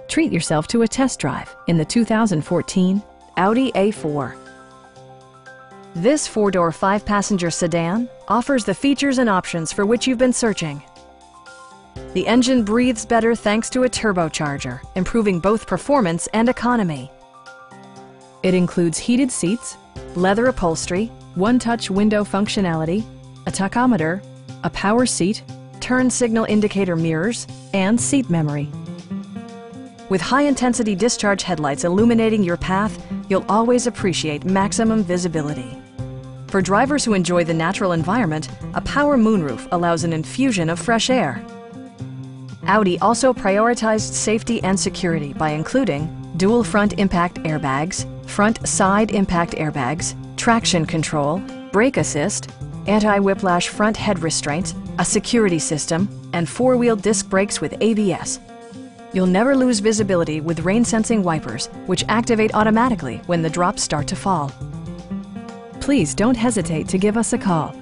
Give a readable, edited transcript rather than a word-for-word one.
Treat yourself to a test drive in the 2014 Audi A4. This four-door, five-passenger sedan offers the features and options for which you've been searching. The engine breathes better thanks to a turbocharger, improving both performance and economy. It includes heated seats, leather upholstery, one-touch window functionality, a tachometer, a power seat, turn signal indicator mirrors, and seat memory. With high-intensity discharge headlights illuminating your path, you'll always appreciate maximum visibility. For drivers who enjoy the natural environment, a power moonroof allows an infusion of fresh air. Audi also prioritized safety and security by including dual front impact airbags, front side impact airbags, traction control, brake assist, anti-whiplash front head restraints, a security system, and four-wheel disc brakes with ABS. You'll never lose visibility with rain-sensing wipers, which activate automatically when the drops start to fall. Please don't hesitate to give us a call.